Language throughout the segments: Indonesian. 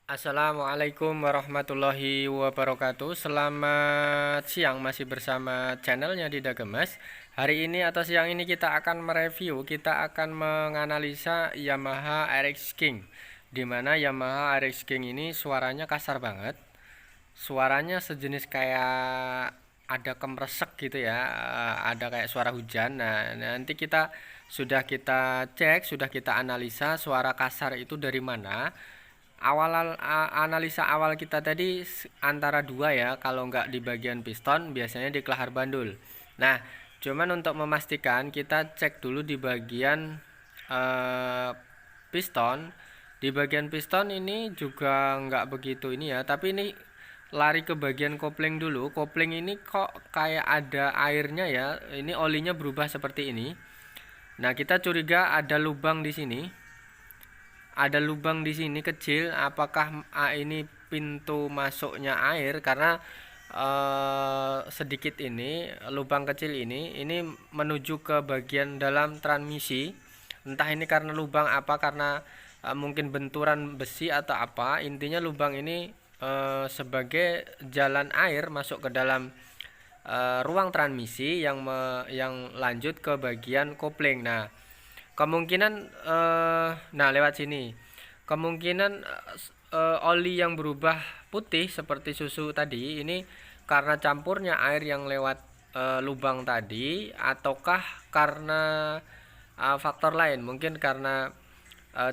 Assalamualaikum warahmatullahi wabarakatuh. Selamat siang, masih bersama channelnya Dida Gemas. Hari ini atau siang ini kita akan mereview, kita akan menganalisa Yamaha RX King. Dimana Yamaha RX King ini suaranya kasar banget. Suaranya sejenis kayak ada kemresek gitu ya, ada kayak suara hujan. Nah, nanti sudah kita cek, sudah kita analisa suara kasar itu dari mana. Analisa awal kita tadi antara dua ya, kalau nggak di bagian piston biasanya di kelahar bandul. Nah, cuman untuk memastikan kita cek dulu di bagian eh, piston. Di bagian piston ini juga nggak begitu ini ya, tapi ini lari ke bagian kopling dulu. Kopling ini kok kayak ada airnya ya, ini olinya berubah seperti ini. Nah, kita curiga ada lubang di sini, ada lubang di sini kecil. Apakah ini pintu masuknya air? Karena sedikit ini lubang kecil ini menuju ke bagian dalam transmisi. Entah ini karena lubang apa, karena mungkin benturan besi atau apa. Intinya lubang ini sebagai jalan air masuk ke dalam ruang transmisi yang lanjut ke bagian kopling. Nah, kemungkinan nah lewat sini. Kemungkinan oli yang berubah putih seperti susu tadi ini karena campurnya air yang lewat lubang tadi, ataukah karena faktor lain, mungkin karena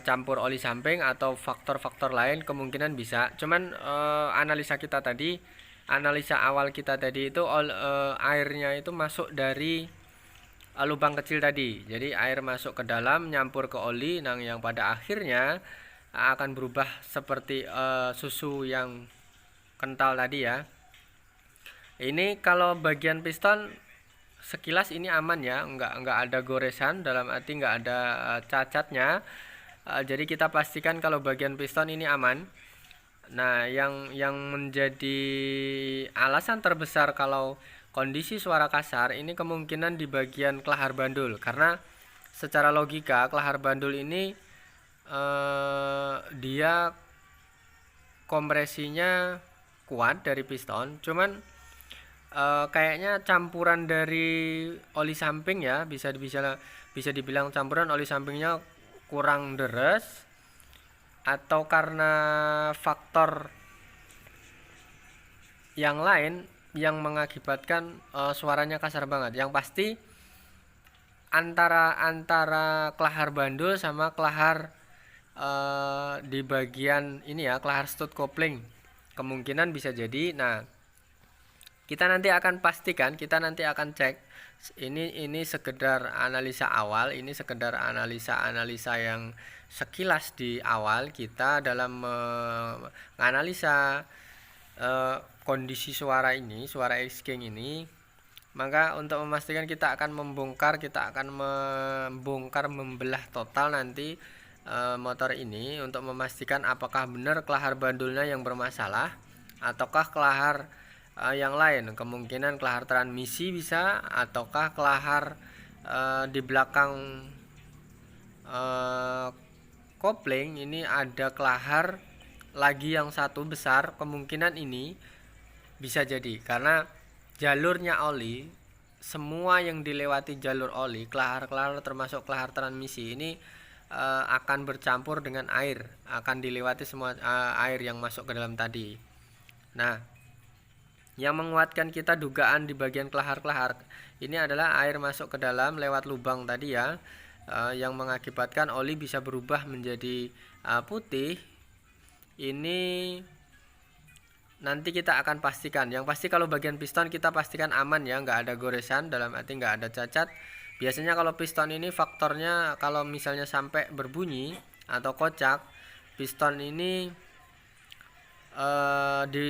campur oli samping atau faktor-faktor lain, kemungkinan bisa. Cuman analisa awal kita tadi itu airnya itu masuk dari lubang kecil tadi. Jadi air masuk ke dalam, nyampur ke oli, yang pada akhirnya akan berubah seperti susu yang kental tadi ya. Ini kalau bagian piston sekilas ini aman ya, nggak ada goresan, dalam arti nggak ada cacatnya. Jadi kita pastikan kalau bagian piston ini aman. Nah, yang menjadi alasan terbesar kalau kondisi suara kasar ini kemungkinan di bagian kelahar bandul, karena secara logika kelahar bandul ini dia kompresinya kuat dari piston, cuman kayaknya campuran dari oli samping ya, bisa dibilang campuran oli sampingnya kurang deres, atau karena faktor yang lain yang mengakibatkan suaranya kasar banget. Yang pasti antara antara kelahar bandul sama kelahar di bagian ini ya, kelahar stud kopling, kemungkinan bisa jadi. Nah, kita nanti akan pastikan, kita nanti akan cek. Ini sekedar analisa awal, ini sekedar analisa yang sekilas di awal kita dalam menganalisa kondisi suara ini, suara X King ini. Maka untuk memastikan kita akan membongkar membelah total nanti motor ini, untuk memastikan apakah benar kelahar bandulnya yang bermasalah ataukah kelahar yang lain. Kemungkinan kelahar transmisi bisa, ataukah kelahar di belakang kopling ini ada kelahar lagi yang satu besar. Kemungkinan ini bisa jadi karena jalurnya oli, semua yang dilewati jalur oli, kelahar-kelahar termasuk kelahar transmisi ini akan bercampur dengan air, akan dilewati semua air yang masuk ke dalam tadi. Nah, yang menguatkan kita dugaan di bagian kelahar-kelahar ini adalah air masuk ke dalam lewat lubang tadi ya, yang mengakibatkan oli bisa berubah menjadi putih. Ini nanti kita akan pastikan. Yang pasti kalau bagian piston kita pastikan aman ya, nggak ada goresan, dalam arti nggak ada cacat. Biasanya kalau piston ini faktornya kalau misalnya sampai berbunyi atau kocak, piston ini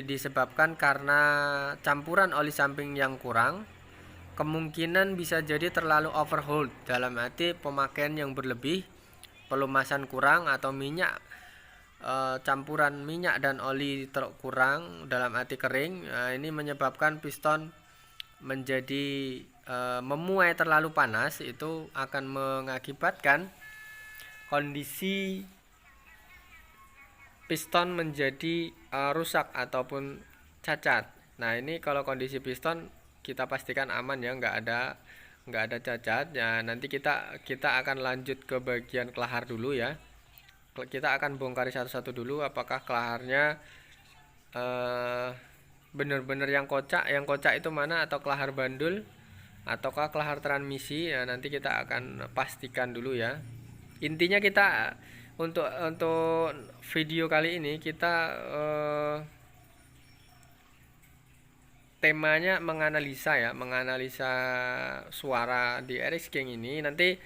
disebabkan karena campuran oli samping yang kurang. Kemungkinan bisa jadi terlalu overhold, dalam arti pemakaian yang berlebih, pelumasan kurang, atau minyak campuran minyak dan oli kurang, dalam arti kering. Ini menyebabkan piston menjadi memuai terlalu panas. Itu akan mengakibatkan kondisi piston menjadi rusak ataupun cacat. Nah, ini kalau kondisi piston kita pastikan aman ya, nggak ada cacat ya. Nanti kita akan lanjut ke bagian kelahar dulu ya. Kita akan bongkar satu-satu dulu apakah kelaharnya benar-benar yang kocak itu mana, atau kelahar bandul ataukah kelahar transmisi ya. Nanti kita akan pastikan dulu ya. Intinya kita untuk video kali ini kita temanya menganalisa suara di RX King ini. Nanti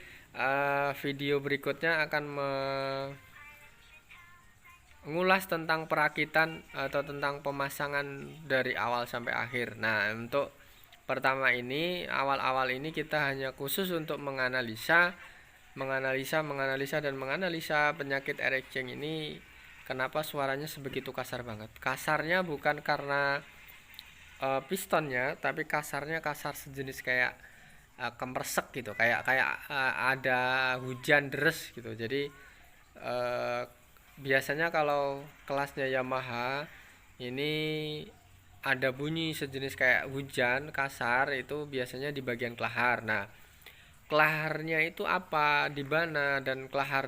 video berikutnya akan mengulas tentang perakitan atau tentang pemasangan dari awal sampai akhir. Nah, untuk pertama ini, awal-awal ini kita hanya khusus untuk menganalisa dan menganalisa penyakit RX King ini. Kenapa suaranya sebegitu kasar banget? Kasarnya bukan karena pistonnya, tapi kasarnya kasar sejenis kayak kemersek gitu, kayak ada hujan deres gitu. Jadi biasanya kalau kelasnya Yamaha ini ada bunyi sejenis kayak hujan kasar, itu biasanya di bagian kelahar. Nah, kelaharnya itu apa, di mana, dan kelahar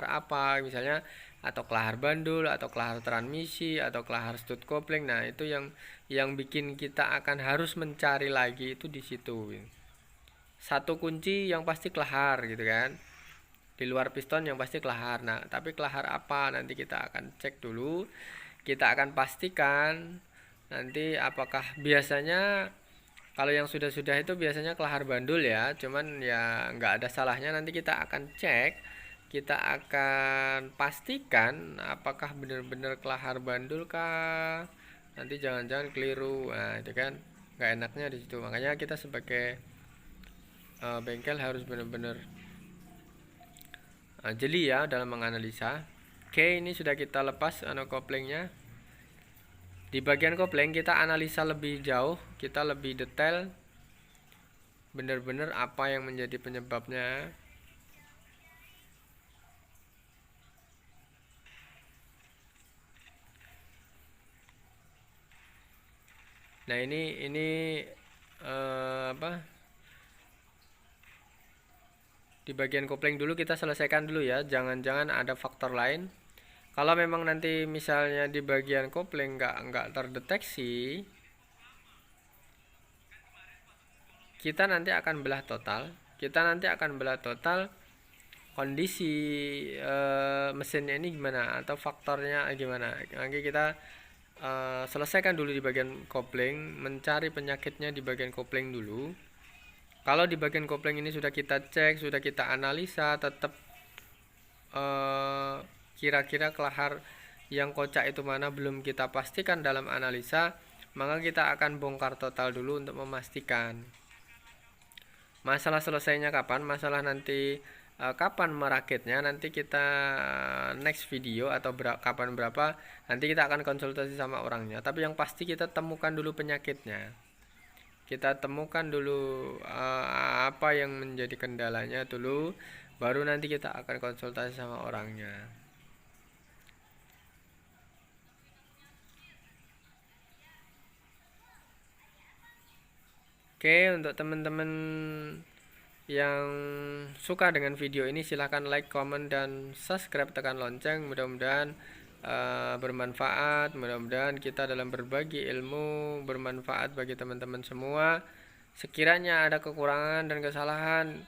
apa misalnya, atau kelahar bandul atau kelahar transmisi atau kelahar stud kopling. Nah, itu yang bikin kita akan harus mencari lagi itu di situ. Satu kunci yang pasti kelahar gitu kan. Di luar piston yang pasti kelahar. Nah, tapi kelahar apa nanti kita akan cek dulu. Kita akan pastikan nanti apakah biasanya kalau yang sudah itu biasanya kelahar bandul ya. Cuman ya nggak ada salahnya nanti kita akan cek. Kita akan pastikan apakah benar-benar kelahar bandul kah. Nanti jangan-jangan keliru. Nah, itu kan nggak enaknya di situ. Makanya kita sebagai bengkel harus benar-benar jeli ya dalam menganalisa. Oke, ini sudah kita lepas koplingnya. Di bagian kopling kita analisa lebih jauh, kita lebih detail benar-benar apa yang menjadi penyebabnya. Nah, ini apa? Di bagian kopling dulu kita selesaikan dulu ya, jangan-jangan ada faktor lain. Kalau memang nanti misalnya di bagian kopling nggak terdeteksi, kita nanti akan belah total kondisi mesinnya ini gimana atau faktornya gimana. Nanti kita selesaikan dulu di bagian kopling, mencari penyakitnya di bagian kopling dulu. Kalau di bagian kopling ini sudah kita cek, sudah kita analisa, tetap kira-kira kelahar yang kocak itu mana belum kita pastikan dalam analisa, maka kita akan bongkar total dulu untuk memastikan. Masalah selesainya kapan, masalah nanti kapan merakitnya, nanti kita next video atau kapan berapa, nanti kita akan konsultasi sama orangnya. Tapi yang pasti kita temukan dulu penyakitnya. Kita temukan dulu apa yang menjadi kendalanya dulu, baru nanti kita akan konsultasi sama orangnya. Oke, untuk teman-teman yang suka dengan video ini silahkan like, comment, dan subscribe, tekan lonceng. Mudah-mudahan bermanfaat, mudah-mudahan kita dalam berbagi ilmu bermanfaat bagi teman-teman semua. Sekiranya ada kekurangan dan kesalahan,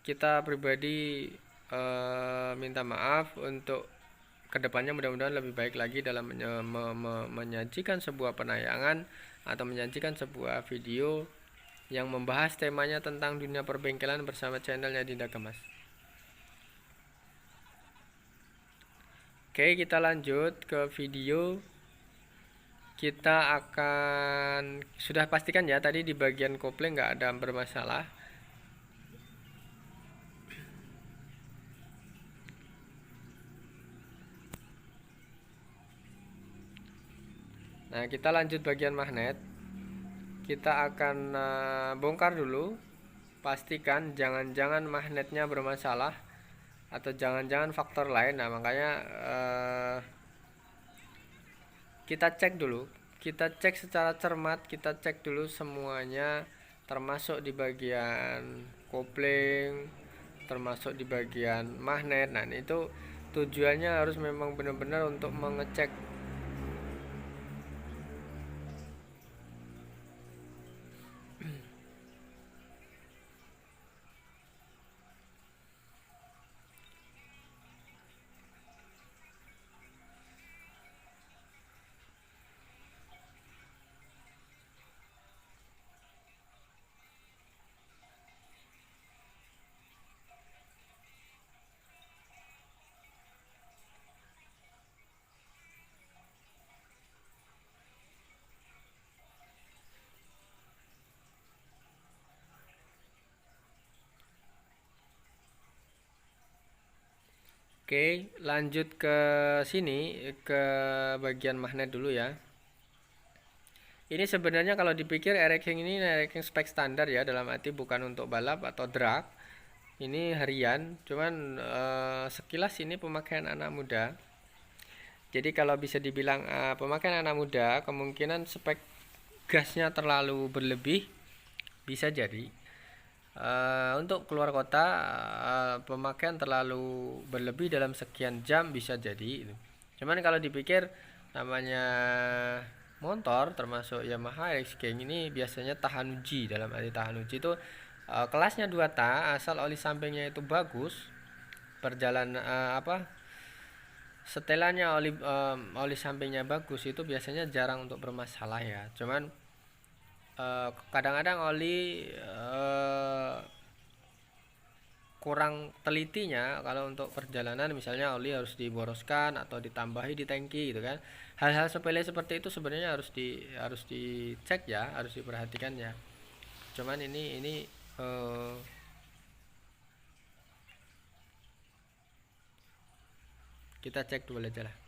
kita pribadi minta maaf. Untuk kedepannya mudah-mudahan lebih baik lagi dalam menyajikan sebuah penayangan atau menyajikan sebuah video yang membahas temanya tentang dunia perbengkelan bersama channelnya Dinda Kemas. Oke, kita lanjut ke video. Kita akan sudah pastikan ya tadi di bagian kopling nggak ada bermasalah. Nah, kita lanjut bagian magnet. Kita akan bongkar dulu, pastikan jangan-jangan magnetnya bermasalah atau jangan-jangan faktor lain. Nah, makanya kita cek dulu, kita cek secara cermat, kita cek dulu semuanya, termasuk di bagian kopling, termasuk di bagian magnet. Nah itu tujuannya harus memang benar-benar untuk mengecek. Oke, lanjut ke sini, ke bagian magnet dulu ya. Ini sebenarnya kalau dipikir air-racking ini air-racking spek standar ya, dalam arti bukan untuk balap atau drag. Ini harian, cuman sekilas ini pemakaian anak muda. Jadi kalau bisa dibilang pemakaian anak muda, kemungkinan spek gasnya terlalu berlebih, bisa jadi. Untuk keluar kota, pemakaian terlalu berlebih dalam sekian jam, bisa jadi. Cuman kalau dipikir namanya motor termasuk Yamaha X King ini biasanya tahan uji. Dalam arti tahan uji itu kelasnya 2 tak, asal oli sampingnya itu bagus, perjalanan setelannya oli sampingnya bagus, itu biasanya jarang untuk bermasalah ya. Cuman kadang-kadang oli kurang telitinya kalau untuk perjalanan, misalnya oli harus diboroskan atau ditambahi di tangki gitu kan. Hal-hal sepele seperti itu sebenarnya harus dicek ya, harus diperhatikan ya. Cuman ini kita cek dulu aja lah.